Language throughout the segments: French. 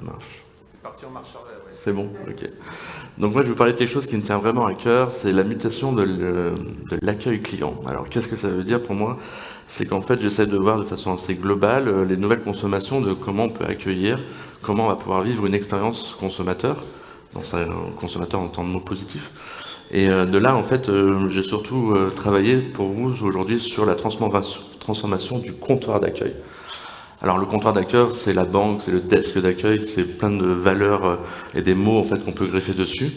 Ça marche. Parti en marche arrière, ouais. C'est bon, ok. Donc moi je vais vous parler de quelque chose qui me tient vraiment à cœur, c'est la mutation de l'accueil client. Alors qu'est-ce que ça veut dire pour moi? C'est qu'en fait j'essaie de voir de façon assez globale les nouvelles consommations, de comment on peut accueillir, comment on va pouvoir vivre une expérience consommateur, donc ça, consommateur en tant de mot positif. Et de là en fait j'ai surtout travaillé pour vous aujourd'hui sur la transformation du comptoir d'accueil. Alors le comptoir d'accueil, c'est la banque, c'est le desk d'accueil, c'est plein de valeurs et des mots en fait qu'on peut greffer dessus.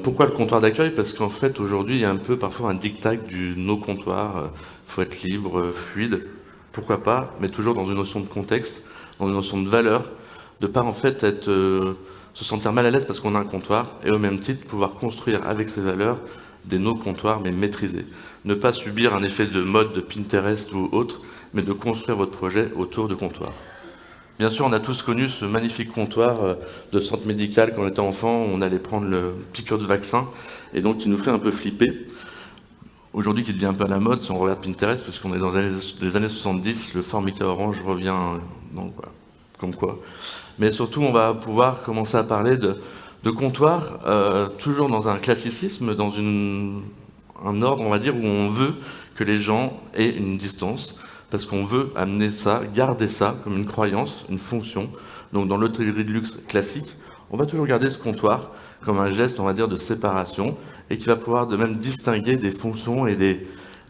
Pourquoi le comptoir d'accueil? Parce qu'en fait aujourd'hui il y a un peu parfois un diktat du no comptoir, faut être libre, fluide, pourquoi pas, mais toujours dans une notion de contexte, dans une notion de valeur, de pas en fait être, se sentir mal à l'aise parce qu'on a un comptoir, et au même titre pouvoir construire avec ces valeurs des no comptoirs mais maîtrisés. Ne pas subir un effet de mode de Pinterest ou autre, mais de construire votre projet autour de comptoirs. Bien sûr, on a tous connu ce magnifique comptoir de centre médical quand on était enfant, on allait prendre le piqûre de vaccin, et donc qui nous fait un peu flipper. Aujourd'hui, qui devient un peu à la mode, si on regarde Pinterest, parce qu'on est dans les années 70, le Formica Orange revient, donc voilà, comme quoi. Mais surtout, on va pouvoir commencer à parler de comptoir, toujours dans un classicisme, dans un ordre, on va dire, où on veut que les gens aient une distance, parce qu'on veut amener ça, garder ça comme une croyance, une fonction. Donc dans l'hôtellerie de luxe classique, on va toujours garder ce comptoir comme un geste, on va dire, de séparation, et qui va pouvoir de même distinguer des fonctions et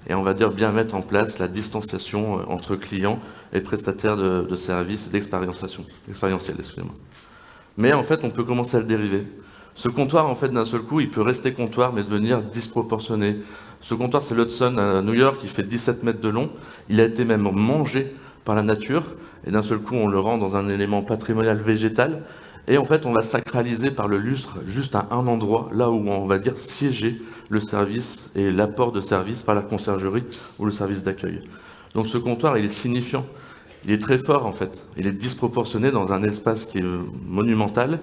on va dire bien mettre en place la distanciation entre clients et prestataires de services et expérientiel, excusez-moi. Mais en fait, on peut commencer à le dériver. Ce comptoir, en fait, d'un seul coup, il peut rester comptoir, mais devenir disproportionné. Ce comptoir, c'est l'Hudson à New York, qui fait 17 mètres de long. Il a été même mangé par la nature, et d'un seul coup, on le rend dans un élément patrimonial végétal. Et en fait, on va sacraliser par le lustre juste à un endroit, là où on va dire siéger le service et l'apport de service par la conciergerie ou le service d'accueil. Donc ce comptoir, il est signifiant. Il est très fort en fait. Il est disproportionné dans un espace qui est monumental,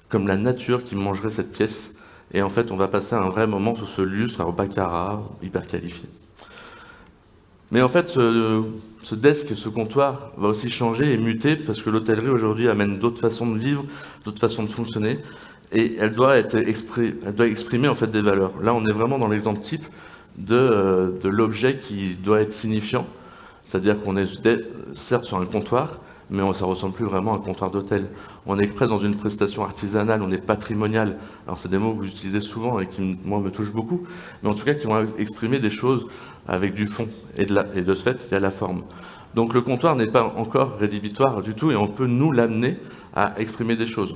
comme la nature qui mangerait cette pièce. Et en fait, on va passer un vrai moment sous ce lustre au baccarat, hyper qualifié. Mais en fait, ce desk, ce comptoir va aussi changer et muter parce que l'hôtellerie aujourd'hui amène d'autres façons de vivre, d'autres façons de fonctionner, et elle doit exprimer en fait des valeurs. Là, on est vraiment dans l'exemple type de l'objet qui doit être signifiant, c'est-à-dire qu'on est certes sur un comptoir, mais ça ne ressemble plus vraiment à un comptoir d'hôtel. On est presque dans une prestation artisanale, on est patrimonial. Alors c'est des mots que vous utilisez souvent et qui, moi, me touchent beaucoup, mais en tout cas qui vont exprimer des choses avec du fond. Et de ce fait, il y a la forme. Donc le comptoir n'est pas encore rédhibitoire du tout et on peut nous l'amener à exprimer des choses.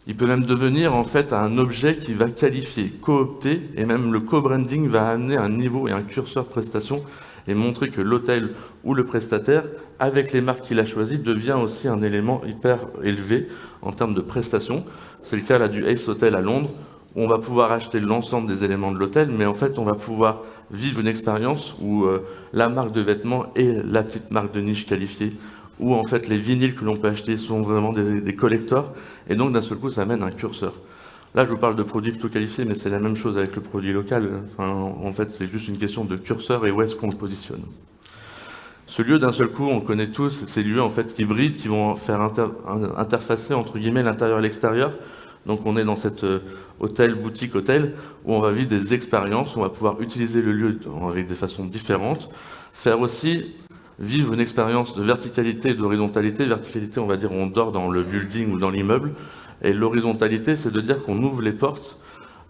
Il peut même devenir en fait un objet qui va qualifier, coopter, et même le co-branding va amener un niveau et un curseur prestation et montrer que l'hôtel ou le prestataire, avec les marques qu'il a choisies, devient aussi un élément hyper élevé en termes de prestations. C'est le cas là du Ace Hotel à Londres, où on va pouvoir acheter l'ensemble des éléments de l'hôtel, mais en fait on va pouvoir vivre une expérience où la marque de vêtements est la petite marque de niche qualifiée, où en fait les vinyles que l'on peut acheter sont vraiment des collectors, et donc d'un seul coup ça amène un curseur. Là je vous parle de produits plutôt qualifiés, mais c'est la même chose avec le produit local. Enfin, en fait c'est juste une question de curseur et où est-ce qu'on le positionne. Ce lieu d'un seul coup, on le connaît tous, ces lieux en fait hybrides qui vont faire interfacer entre guillemets l'intérieur et l'extérieur. Donc on est dans cet hôtel, boutique, hôtel, où on va vivre des expériences, on va pouvoir utiliser le lieu avec des façons différentes, faire aussi vivre une expérience de verticalité et d'horizontalité. Verticalité, on va dire, on dort dans le building ou dans l'immeuble. Et l'horizontalité, c'est de dire qu'on ouvre les portes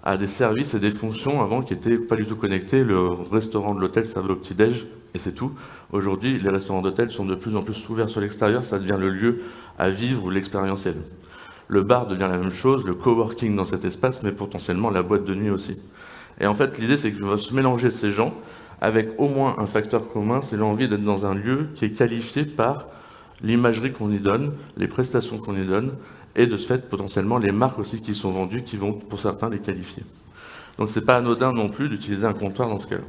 à des services et des fonctions avant qui n'étaient pas du tout connectés. Le restaurant de l'hôtel servait au petit-déj et c'est tout. Aujourd'hui, les restaurants d'hôtel sont de plus en plus ouverts sur l'extérieur, ça devient le lieu à vivre ou l'expérientiel. Le bar devient la même chose, le coworking dans cet espace, mais potentiellement la boîte de nuit aussi. Et en fait, l'idée, c'est que va se mélanger ces gens avec au moins un facteur commun, c'est l'envie d'être dans un lieu qui est qualifié par l'imagerie qu'on y donne, les prestations qu'on y donne, et de ce fait, potentiellement, les marques aussi qui sont vendues, qui vont, pour certains, les qualifier. Donc c'est pas anodin non plus d'utiliser un comptoir dans ce cas-là.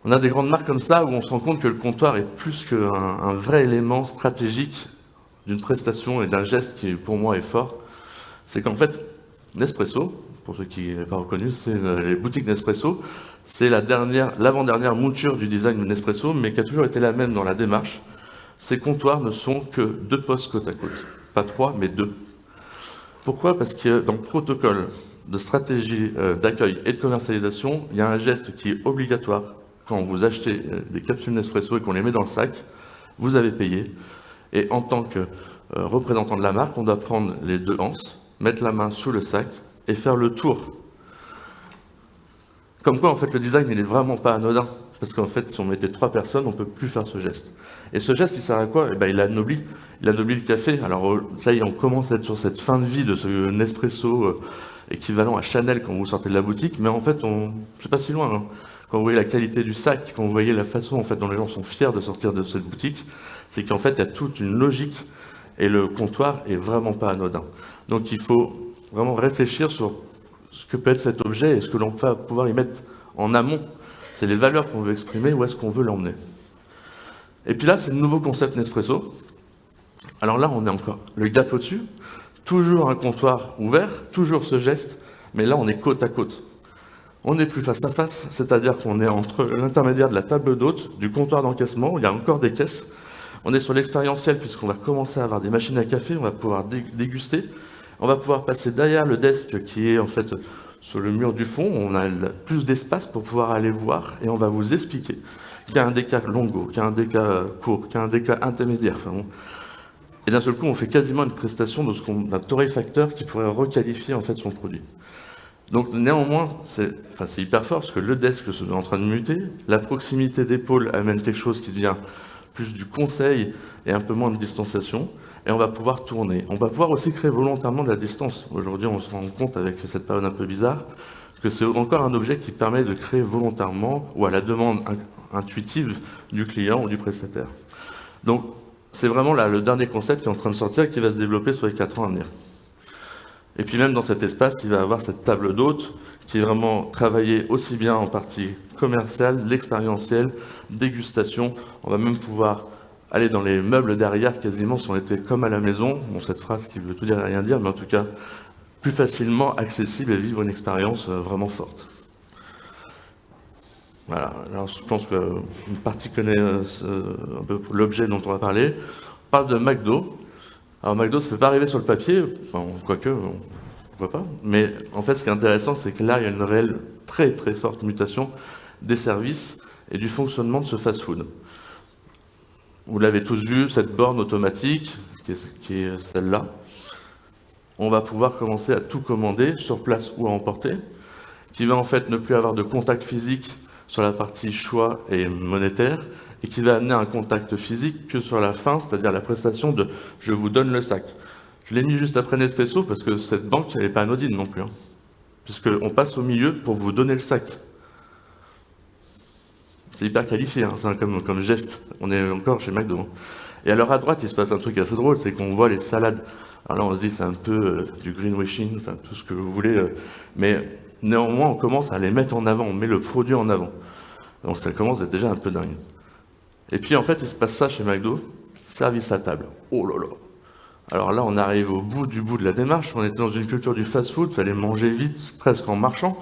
On a des grandes marques comme ça où on se rend compte que le comptoir est plus qu'un vrai élément stratégique d'une prestation et d'un geste qui, pour moi, est fort. C'est qu'en fait, Nespresso, pour ceux qui n'ont pas reconnu, c'est les boutiques Nespresso, c'est l'avant-dernière mouture du design de Nespresso, mais qui a toujours été la même dans la démarche. Ces comptoirs ne sont que 2 postes côte à côte. Pas 3, mais 2. Pourquoi? Parce que dans le protocole de stratégie d'accueil et de commercialisation, il y a un geste qui est obligatoire. Quand vous achetez des capsules Nespresso et qu'on les met dans le sac, vous avez payé. Et en tant que représentant de la marque, on doit prendre les 2 anses, mettre la main sous le sac et faire le tour. Comme quoi, en fait, le design, il n'est vraiment pas anodin. Parce qu'en fait, si on mettait 3 personnes, on ne peut plus faire ce geste. Et ce geste, il sert à quoi? Il anoblit le café. Alors, ça y est, on commence à être sur cette fin de vie de ce Nespresso équivalent à Chanel quand vous sortez de la boutique. Mais en fait, c'est pas si loin. Hein. Quand vous voyez la qualité du sac, quand vous voyez la façon en fait, dont les gens sont fiers de sortir de cette boutique, c'est qu'en fait, il y a toute une logique. Et le comptoir est vraiment pas anodin. Donc, il faut vraiment réfléchir sur ce que peut être cet objet et ce que l'on va pouvoir y mettre en amont. C'est les valeurs qu'on veut exprimer, où est-ce qu'on veut l'emmener. Et puis là, c'est le nouveau concept Nespresso. Alors là, on est encore le gap au-dessus, toujours un comptoir ouvert, toujours ce geste, mais là, on est côte à côte. On n'est plus face à face, c'est-à-dire qu'on est entre l'intermédiaire de la table d'hôte, du comptoir d'encaissement, où il y a encore des caisses. On est sur l'expérientiel, puisqu'on va commencer à avoir des machines à café, on va pouvoir déguster. On va pouvoir passer derrière le desk qui est en fait sur le mur du fond, on a plus d'espace pour pouvoir aller voir et on va vous expliquer qu'il y a un déca longo, qu'il y a un déca court, qu'il y a un déca intermédiaire. Enfin bon. Et d'un seul coup, on fait quasiment une prestation d'un torréfacteur qui pourrait requalifier en fait son produit. Donc néanmoins, c'est hyper fort parce que le desk est en train de muter, la proximité d'épaule amène quelque chose qui devient plus du conseil et un peu moins de distanciation. Et on va pouvoir tourner. On va pouvoir aussi créer volontairement de la distance. Aujourd'hui, on se rend compte avec cette période un peu bizarre que c'est encore un objet qui permet de créer volontairement ou à la demande intuitive du client ou du prestataire. Donc, c'est vraiment là le dernier concept qui est en train de sortir et qui va se développer sur les 4 ans à venir. Et puis même dans cet espace, il va y avoir cette table d'hôte qui est vraiment travaillée aussi bien en partie commerciale, l'expérientiel, dégustation. On va même pouvoir aller dans les meubles derrière quasiment si on était comme à la maison. Bon, cette phrase qui veut tout dire et rien dire, mais en tout cas, plus facilement accessible et vivre une expérience vraiment forte. Voilà, alors je pense qu'une partie connaît un peu l'objet dont on va parler. On parle de McDo. Alors McDo, ça ne fait pas arriver sur le papier, enfin, quoique, pourquoi pas. Mais en fait, ce qui est intéressant, c'est que là, il y a une réelle, très très forte mutation des services et du fonctionnement de ce fast-food. Vous l'avez tous vu, cette borne automatique, qui est celle-là. On va pouvoir commencer à tout commander sur place ou à emporter, qui va en fait ne plus avoir de contact physique sur la partie choix et monétaire, et qui va amener un contact physique que sur la fin, c'est-à-dire la prestation de « je vous donne le sac ». Je l'ai mis juste après Nespresso parce que cette banque, elle n'est pas anodine non plus, hein, puisqu'on passe au milieu pour vous donner le sac. C'est hyper qualifié, hein, comme geste. On est encore chez McDo. Hein. Et alors à droite, il se passe un truc assez drôle, c'est qu'on voit les salades. Alors là, on se dit c'est un peu du greenwashing, enfin tout ce que vous voulez, mais néanmoins, on commence à les mettre en avant, on met le produit en avant. Donc ça commence à être déjà un peu dingue. Et puis en fait, il se passe ça chez McDo, service à table. Oh là là. Alors là, on arrive au bout de la démarche. On était dans une culture du fast-food, il fallait manger vite, presque en marchant.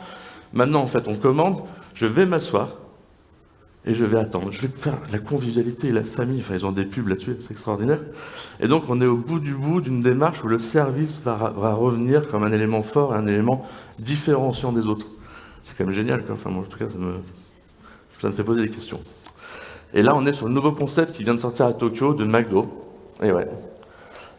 Maintenant, en fait, on commande, je vais m'asseoir et je vais attendre. Je vais faire la convivialité et la famille. Enfin, ils ont des pubs là-dessus, c'est extraordinaire. Et donc, on est au bout d'une démarche où le service va revenir comme un élément fort, un élément différenciant des autres. C'est quand même génial, quoi. Enfin, moi, en tout cas, ça me fait poser des questions. Et là, on est sur le nouveau concept qui vient de sortir à Tokyo de McDo. Et ouais.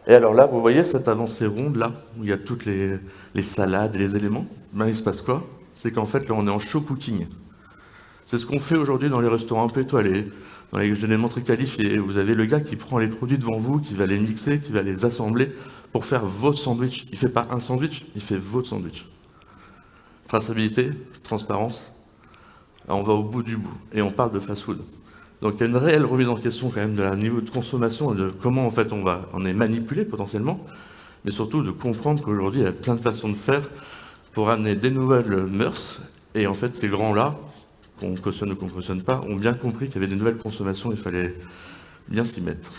Et alors là, vous voyez cette avancée ronde là, où il y a toutes les salades et les éléments. Ben, il se passe quoi? C'est qu'en fait, là, on est en show cooking. C'est ce qu'on fait aujourd'hui dans les restaurants un peu étoilés, dans les éléments très qualifiés. Vous avez le gars qui prend les produits devant vous, qui va les mixer, qui va les assembler pour faire votre sandwich. Il ne fait pas un sandwich, il fait votre sandwich. Traçabilité, transparence. Alors, on va au bout du bout. Et on parle de fast-food. Donc il y a une réelle remise en question quand même de la niveau de consommation et de comment en fait on est manipulé potentiellement, mais surtout de comprendre qu'aujourd'hui il y a plein de façons de faire pour amener des nouvelles mœurs. Et en fait ces grands-là, qu'on cautionne ou qu'on ne cautionne pas, ont bien compris qu'il y avait des nouvelles consommations, il fallait bien s'y mettre.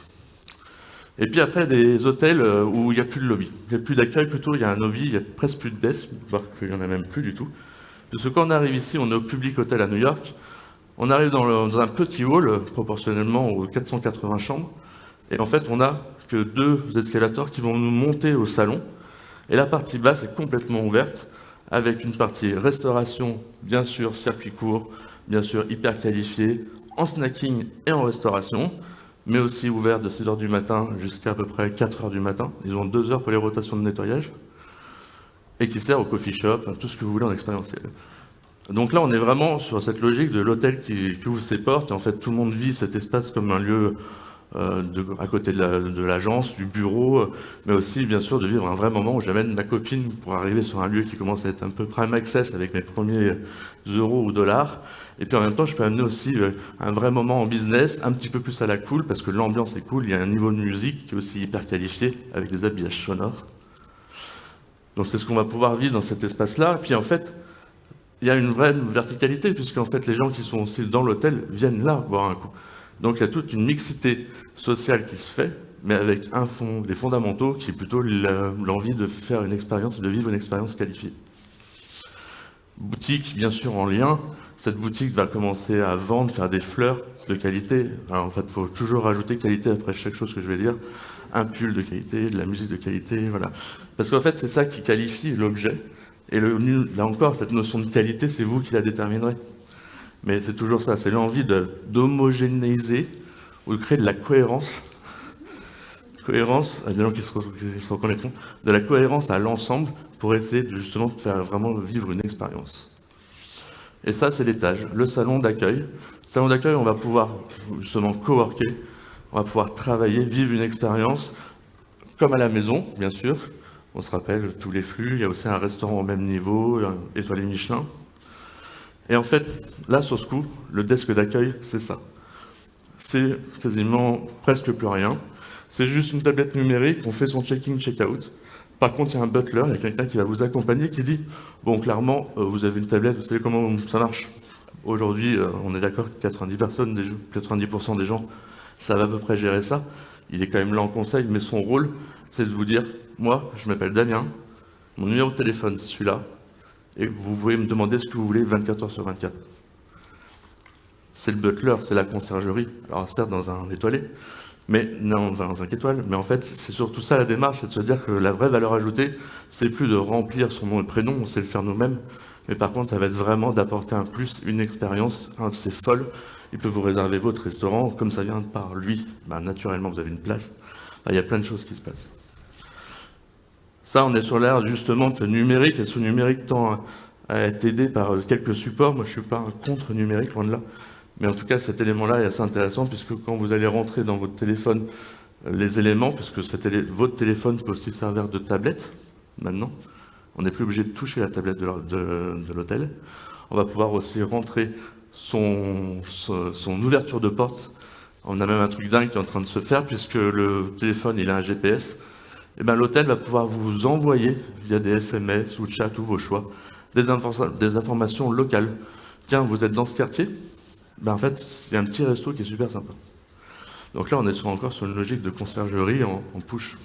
Et puis après des hôtels où il n'y a plus de lobby, il n'y a plus d'accueil, plutôt il y a un lobby, il n'y a presque plus de desk, voire qu'il n'y en a même plus du tout. Parce que quand on arrive ici, on est au Public Hotel à New York. On arrive dans un petit hall, proportionnellement aux 480 chambres, Et en fait, on n'a que 2 escalators qui vont nous monter au salon. Et la partie basse est complètement ouverte, avec une partie restauration, bien sûr, circuit court, bien sûr, hyper qualifié, en snacking et en restauration, mais aussi ouvert de 6 heures du matin jusqu'à peu près 4 heures du matin. Ils ont 2 heures pour les rotations de nettoyage, et qui sert au coffee shop, enfin, tout ce que vous voulez en expérientiel. Donc là, on est vraiment sur cette logique de l'hôtel qui ouvre ses portes, et en fait, tout le monde vit cet espace comme un lieu à côté de l'agence, du bureau, mais aussi, bien sûr, de vivre un vrai moment où j'amène ma copine pour arriver sur un lieu qui commence à être un peu prime access avec mes premiers euros ou dollars. Et puis en même temps, je peux amener aussi un vrai moment en business, un petit peu plus à la cool, parce que l'ambiance est cool, il y a un niveau de musique qui est aussi hyper qualifié, avec des habillages sonores. Donc c'est ce qu'on va pouvoir vivre dans cet espace-là. Puis en fait, il y a une vraie verticalité, puisqu'en fait, les gens qui sont aussi dans l'hôtel viennent là boire un coup. Donc il y a toute une mixité sociale qui se fait, mais avec des fondamentaux qui est plutôt l'envie de faire une expérience, de vivre une expérience qualifiée. Boutique, bien sûr, en lien. Cette boutique va commencer à vendre, faire des fleurs de qualité. Alors en fait, il faut toujours rajouter qualité après chaque chose que je vais dire. Un pull de qualité, de la musique de qualité, voilà. Parce qu'en fait, c'est ça qui qualifie l'objet. Et là encore, cette notion de qualité, c'est vous qui la déterminerez. Mais c'est toujours ça, c'est l'envie d'homogénéiser ou de créer de la cohérence. Cohérence, il y a des gens qui se reconnaîtront, de la cohérence à l'ensemble pour essayer justement de faire vraiment vivre une expérience. Et ça, c'est l'étage, le salon d'accueil. Salon d'accueil, on va pouvoir justement coworker, on va pouvoir travailler, vivre une expérience comme à la maison, bien sûr. On se rappelle tous les flux, il y a aussi un restaurant au même niveau, étoilé Michelin. Et en fait, là, sur ce coup, le desk d'accueil, c'est ça. C'est quasiment presque plus rien. C'est juste une tablette numérique, on fait son check-in, check-out. Par contre, il y a un butler, il y a quelqu'un qui va vous accompagner, qui dit « Bon, clairement, vous avez une tablette, vous savez comment ça marche. Aujourd'hui, on est d'accord que 90% des gens savent à peu près gérer ça. Il est quand même là en conseil, mais son rôle, c'est de vous dire « Moi, je m'appelle Damien, mon numéro de téléphone, c'est celui-là, et vous pouvez me demander ce que vous voulez 24 heures sur 24. » C'est le butler, c'est la conciergerie. Alors certes dans un étoilé, mais non, dans un étoile, mais en fait c'est surtout ça la démarche, c'est de se dire que la vraie valeur ajoutée, c'est plus de remplir son nom et prénom, on sait le faire nous-mêmes, mais par contre ça va être vraiment d'apporter un plus, une expérience, c'est folle. Il peut vous réserver votre restaurant, comme ça vient par lui, naturellement vous avez une place. Il y a plein de choses qui se passent. Ça, on est sur l'ère justement de ce numérique, et ce numérique tend à être aidé par quelques supports. Moi, je ne suis pas un contre-numérique, loin de là. Mais en tout cas, cet élément-là est assez intéressant, puisque quand vous allez rentrer dans votre téléphone les éléments, puisque votre téléphone peut aussi servir de tablette, maintenant, on n'est plus obligé de toucher la tablette de l'hôtel. On va pouvoir aussi rentrer son ouverture de porte. On a même un truc dingue qui est en train de se faire, puisque le téléphone, il a un GPS. Et l'hôtel va pouvoir vous envoyer, via des SMS ou chat ou vos choix, des informations locales. Tiens, vous êtes dans ce quartier ? En fait, il y a un petit resto qui est super sympa. Donc là, on est encore sur une logique de conciergerie en push.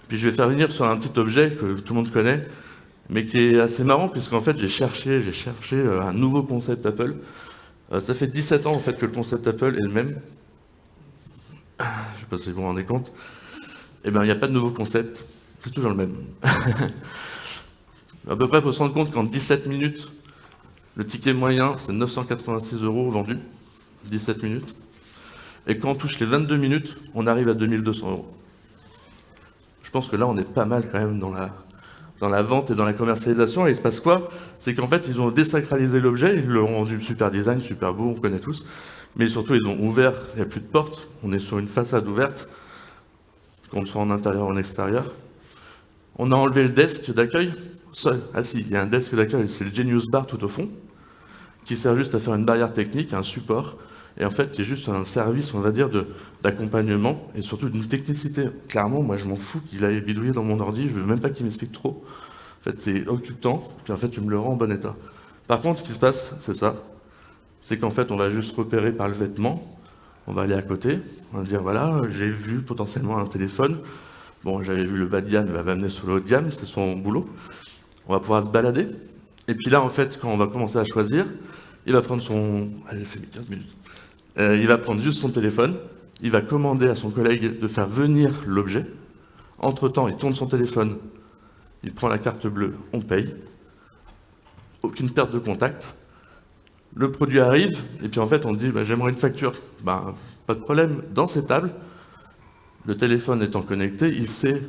Puis je vais faire venir sur un petit objet que tout le monde connaît, mais qui est assez marrant, puisqu'en fait, j'ai cherché un nouveau concept Apple. Ça fait 17 ans en fait que le concept Apple est le même. Je ne sais pas si vous vous rendez compte. Eh bien, il n'y a pas de nouveau concept, c'est toujours le même. À peu près, il faut se rendre compte qu'en 17 minutes, le ticket moyen, c'est 986 € vendus, 17 minutes. Et quand on touche les 22 minutes, on arrive à 2200 €. Je pense que là, on est pas mal quand même dans la vente et dans la commercialisation. Et il se passe quoi? C'est qu'en fait, ils ont désacralisé l'objet, ils l'ont rendu super design, super beau, on connaît tous. Mais surtout, ils ont ouvert, il n'y a plus de porte, on est sur une façade ouverte, qu'on soit en intérieur ou en extérieur. On a enlevé le desk d'accueil. Ah si, il y a un desk d'accueil, c'est le Genius Bar tout au fond, qui sert juste à faire une barrière technique, un support, et en fait qui est juste un service, on va dire, d'accompagnement, et surtout d'une technicité. Clairement, moi je m'en fous qu'il aille bidouiller dans mon ordi, je veux même pas qu'il m'explique trop. En fait, c'est occupant, puis en fait tu me le rends en bon état. Par contre, ce qui se passe, c'est ça, c'est qu'en fait on va juste repérer par le vêtement, on va aller à côté, on va dire voilà, j'ai vu potentiellement un téléphone, bon j'avais vu le bas de gamme, il va m'amener sur le haut de gamme, c'est son boulot, on va pouvoir se balader, et puis là en fait quand on va commencer à choisir, il va prendre son... Allez, j'ai fait 15 minutes. Il va prendre juste son téléphone, il va commander à son collègue de faire venir l'objet. Entre-temps, il tourne son téléphone, il prend la carte bleue, on paye. Aucune perte de contact. Le produit arrive, et puis en fait, on dit j'aimerais une facture. Pas de problème. Dans ces tables, le téléphone étant connecté, il sait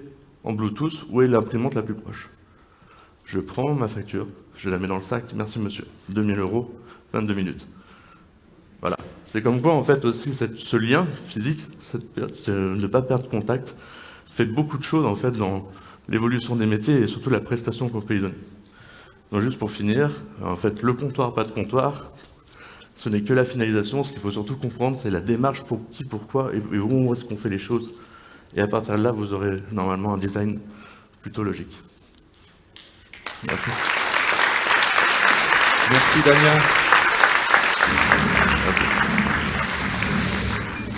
en Bluetooth où est l'imprimante la plus proche. Je prends ma facture, je la mets dans le sac, merci monsieur. 2000 €, 22 minutes. Voilà. C'est comme quoi, en fait, aussi, ce lien physique, ne pas perdre contact, fait beaucoup de choses, en fait, dans l'évolution des métiers et surtout la prestation qu'on peut y donner. Donc, juste pour finir, en fait, le comptoir, pas de comptoir, ce n'est que la finalisation. Ce qu'il faut surtout comprendre, c'est la démarche pour qui, pourquoi et où est-ce qu'on fait les choses. Et à partir de là, vous aurez normalement un design plutôt logique. Merci. Merci Damien.